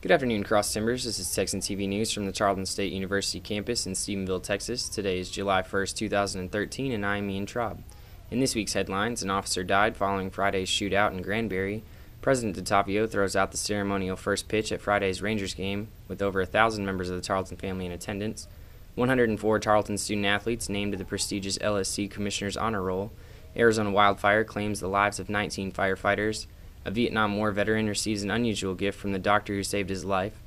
Good afternoon, Cross Timbers. This is Texan TV News from the Tarleton State University campus in Stephenville, Texas. Today is July 1st, 2013, and I am Ian Troub. In this week's headlines, an officer died following Friday's shootout in Granbury. President DeTavio throws out the ceremonial first pitch at Friday's Rangers game, with over 1,000 members of the Tarleton family in attendance. 104 Tarleton student-athletes named to the prestigious LSC Commissioner's Honor Roll. Arizona wildfire claims the lives of 19 firefighters. A Vietnam War veteran receives an unusual gift from the doctor who saved his life.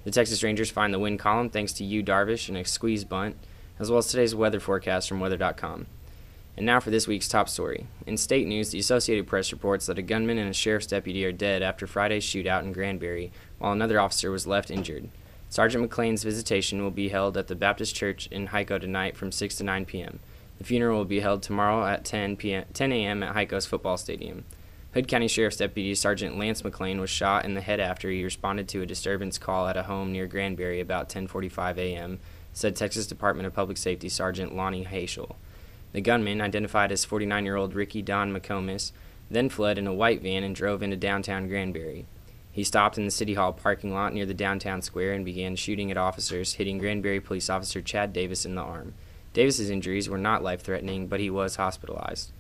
The Texas Rangers find the win column thanks to Yu Darvish and a squeeze bunt, as well as today's weather forecast from weather.com. And now for this week's top story. In state news, the Associated Press reports that a gunman and a sheriff's deputy are dead after Friday's shootout in Granbury, while another officer was left injured. Sergeant McLean's visitation will be held at the Baptist Church in Hico tonight from 6 to 9 p.m. The funeral will be held tomorrow at 10 a.m. at Hico's football stadium. Hood County Sheriff's Deputy Sergeant Lance McLean was shot in the head after he responded to a disturbance call at a home near Granbury about 10:45 a.m., said Texas Department of Public Safety Sergeant Lonnie Haischel. The gunman, identified as 49-year-old Ricky Don McComas, then fled in a white van and drove into downtown Granbury. He stopped in the City Hall parking lot near the downtown square and began shooting at officers, hitting Granbury Police Officer Chad Davis in the arm. Davis's injuries were not life-threatening, but he was hospitalized,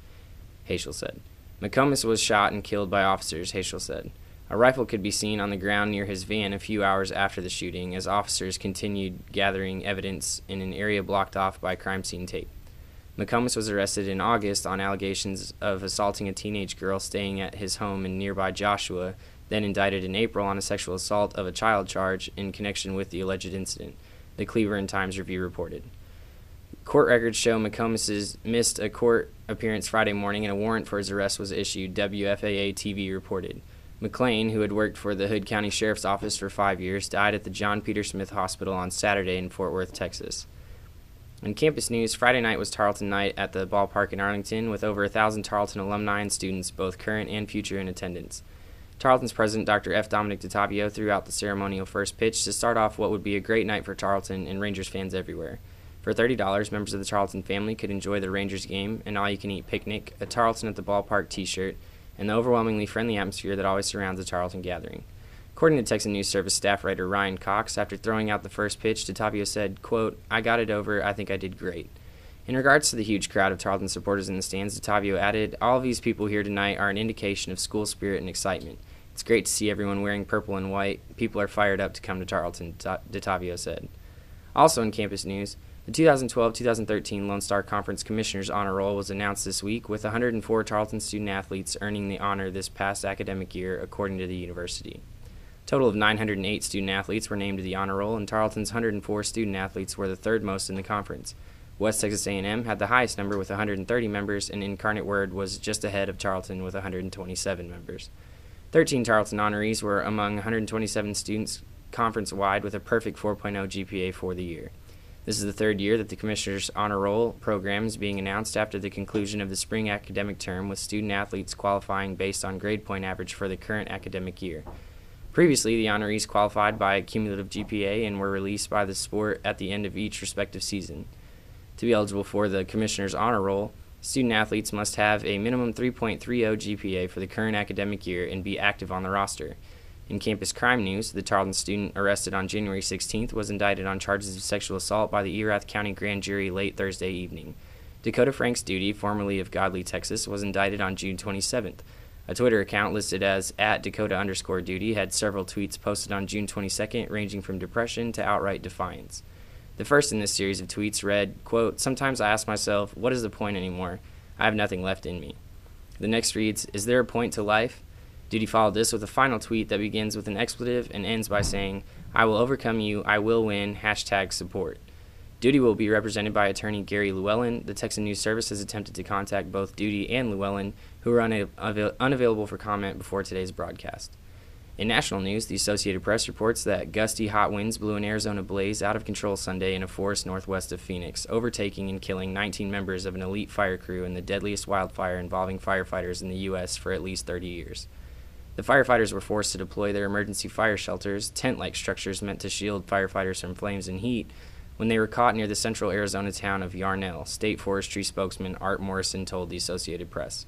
Haischel said. McComas was shot and killed by officers, Haischel said. A rifle could be seen on the ground near his van a few hours after the shooting as officers continued gathering evidence in an area blocked off by crime scene tape. McComas was arrested in August on allegations of assaulting a teenage girl staying at his home in nearby Joshua, then indicted in April on a sexual assault of a child charge in connection with the alleged incident, the Cleveland Times-Review reported. Court records show McComas missed a court appearance Friday morning and a warrant for his arrest was issued, WFAA TV reported. McLean, who had worked for the Hood County Sheriff's Office for 5 years, died at the John Peter Smith Hospital on Saturday in Fort Worth, Texas. In campus news, Friday night was Tarleton night at the ballpark in Arlington, with over 1,000 Tarleton alumni and students, both current and future, in attendance. Tarleton's president, Dr. F. Dominic DeTavio, threw out the ceremonial first pitch to start off what would be a great night for Tarleton and Rangers fans everywhere. For $30, members of the Tarleton family could enjoy the Rangers game, an all-you-can-eat picnic, a Tarleton at the Ballpark t-shirt, and the overwhelmingly friendly atmosphere that always surrounds a Tarleton gathering. According to Texan News Service staff writer Ryan Cox, after throwing out the first pitch, DeTavio said, quote, "I got it over. I think I did great." In regards to the huge crowd of Tarleton supporters in the stands, DeTavio added, "All of these people here tonight are an indication of school spirit and excitement. It's great to see everyone wearing purple and white. People are fired up to come to Tarleton," DeTavio said. Also in campus news, the 2012-2013 Lone Star Conference Commissioner's Honor Roll was announced this week, with 104 Tarleton student-athletes earning the honor this past academic year, according to the university. A total of 908 student-athletes were named to the Honor Roll, and Tarleton's 104 student-athletes were the third most in the conference. West Texas A&M had the highest number with 130 members, and Incarnate Word was just ahead of Tarleton with 127 members. 13 Tarleton honorees were among 127 students conference-wide with a perfect 4.0 GPA for the year. This is the third year that the Commissioner's Honor Roll program is being announced after the conclusion of the spring academic term, with student-athletes qualifying based on grade point average for the current academic year. Previously, the honorees qualified by cumulative GPA and were released by the sport at the end of each respective season. To be eligible for the Commissioner's Honor Roll, student-athletes must have a minimum 3.30 GPA for the current academic year and be active on the roster. In campus crime news, the Tarleton student arrested on January 16th was indicted on charges of sexual assault by the Erath County Grand Jury late Thursday evening. Dakota Franks Duty, formerly of Godly, Texas, was indicted on June 27th. A Twitter account listed as @Dakota_Duty had several tweets posted on June 22nd ranging from depression to outright defiance. The first in this series of tweets read, quote, "Sometimes I ask myself, what is the point anymore? I have nothing left in me." The next reads, "Is there a point to life?" Duty followed this with a final tweet that begins with an expletive and ends by saying, "I will overcome you, I will win, #support." Duty will be represented by attorney Gary Llewellyn. The Texan News Service has attempted to contact both Duty and Llewellyn, who were unavailable for comment before today's broadcast. In national news, the Associated Press reports that gusty hot winds blew an Arizona blaze out of control Sunday in a forest northwest of Phoenix, overtaking and killing 19 members of an elite fire crew in the deadliest wildfire involving firefighters in the U.S. for at least 30 years. The firefighters were forced to deploy their emergency fire shelters, tent-like structures meant to shield firefighters from flames and heat, when they were caught near the central Arizona town of Yarnell, State Forestry spokesman Art Morrison told the Associated Press.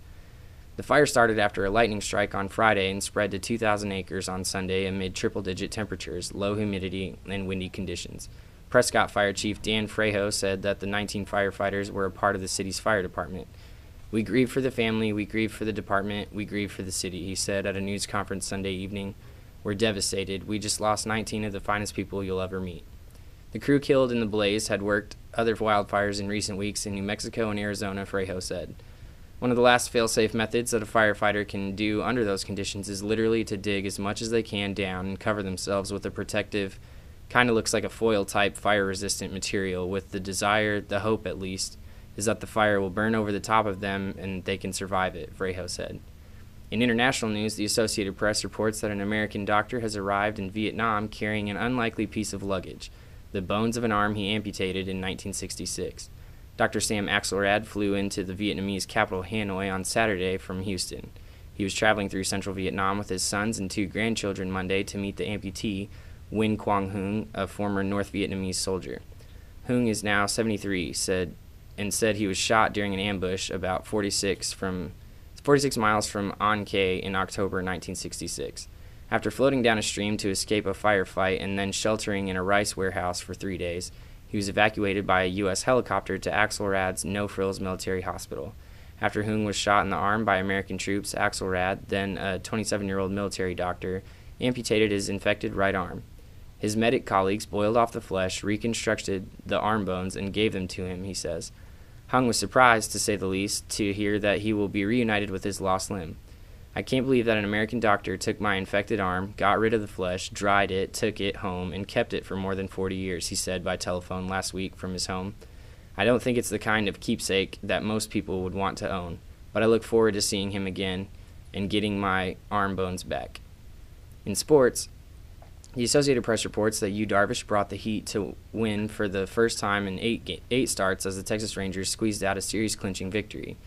The fire started after a lightning strike on Friday and spread to 2,000 acres on Sunday amid triple-digit temperatures, low humidity, and windy conditions. Prescott Fire Chief Dan Frejo said that the 19 firefighters were a part of the city's fire department. "We grieve for the family, we grieve for the department, we grieve for the city," he said at a news conference Sunday evening. "We're devastated. We just lost 19 of the finest people you'll ever meet." The crew killed in the blaze had worked other wildfires in recent weeks in New Mexico and Arizona, Frejo said. "One of the last fail-safe methods that a firefighter can do under those conditions is literally to dig as much as they can down and cover themselves with a protective, kind of looks like a foil-type fire-resistant material with the desire, the hope at least, is that the fire will burn over the top of them and they can survive it," Frejo said. In international news, the Associated Press reports that an American doctor has arrived in Vietnam carrying an unlikely piece of luggage, the bones of an arm he amputated in 1966. Dr. Sam Axelrad flew into the Vietnamese capital Hanoi on Saturday from Houston. He was traveling through central Vietnam with his sons and 2 grandchildren Monday to meet the amputee, Nguyen Quang Hung, a former North Vietnamese soldier. Hung is now 73, said he was shot during an ambush about 46 miles from An Khie in October 1966. After floating down a stream to escape a firefight and then sheltering in a rice warehouse for 3 days, he was evacuated by a U.S. helicopter to Axelrad's No Frills Military Hospital. After Hung was shot in the arm by American troops, Axelrad, then a 27-year-old military doctor, amputated his infected right arm. His medic colleagues boiled off the flesh, reconstructed the arm bones, and gave them to him, he says. Hung was surprised, to say the least, to hear that he will be reunited with his lost limb. "I can't believe that an American doctor took my infected arm, got rid of the flesh, dried it, took it home, and kept it for more than 40 years, he said by telephone last week from his home. "I don't think it's the kind of keepsake that most people would want to own, but I look forward to seeing him again and getting my arm bones back." In sports, the Associated Press reports that Yu Darvish brought the Heat to win for the first time in 8 starts as the Texas Rangers squeezed out a series-clinching victory.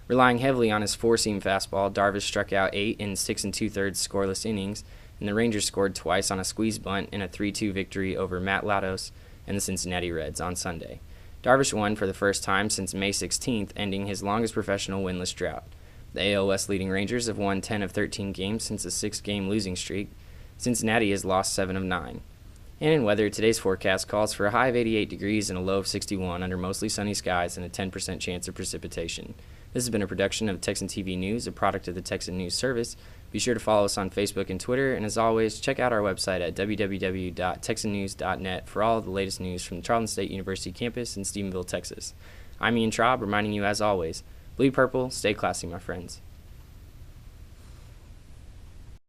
Relying heavily on his four-seam fastball, Darvish struck out 8 in 6 2/3 scoreless innings, and the Rangers scored twice on a squeeze bunt in a 3-2 victory over Matt Latos and the Cincinnati Reds on Sunday. Darvish won for the first time since May 16th, ending his longest professional winless drought. The AL West leading Rangers have won 10 of 13 games since a 6-game losing streak. Cincinnati has lost 7 of 9. And in weather, today's forecast calls for a high of 88 degrees and a low of 61 under mostly sunny skies and a 10% chance of precipitation. This has been a production of Texan TV News, a product of the Texan News Service. Be sure to follow us on Facebook and Twitter, and as always, check out our website at www.texannews.net for all of the latest news from the Charleston State University campus in Stephenville, Texas. I'm Troub, reminding you, as always, bleed purple, stay classy, my friends.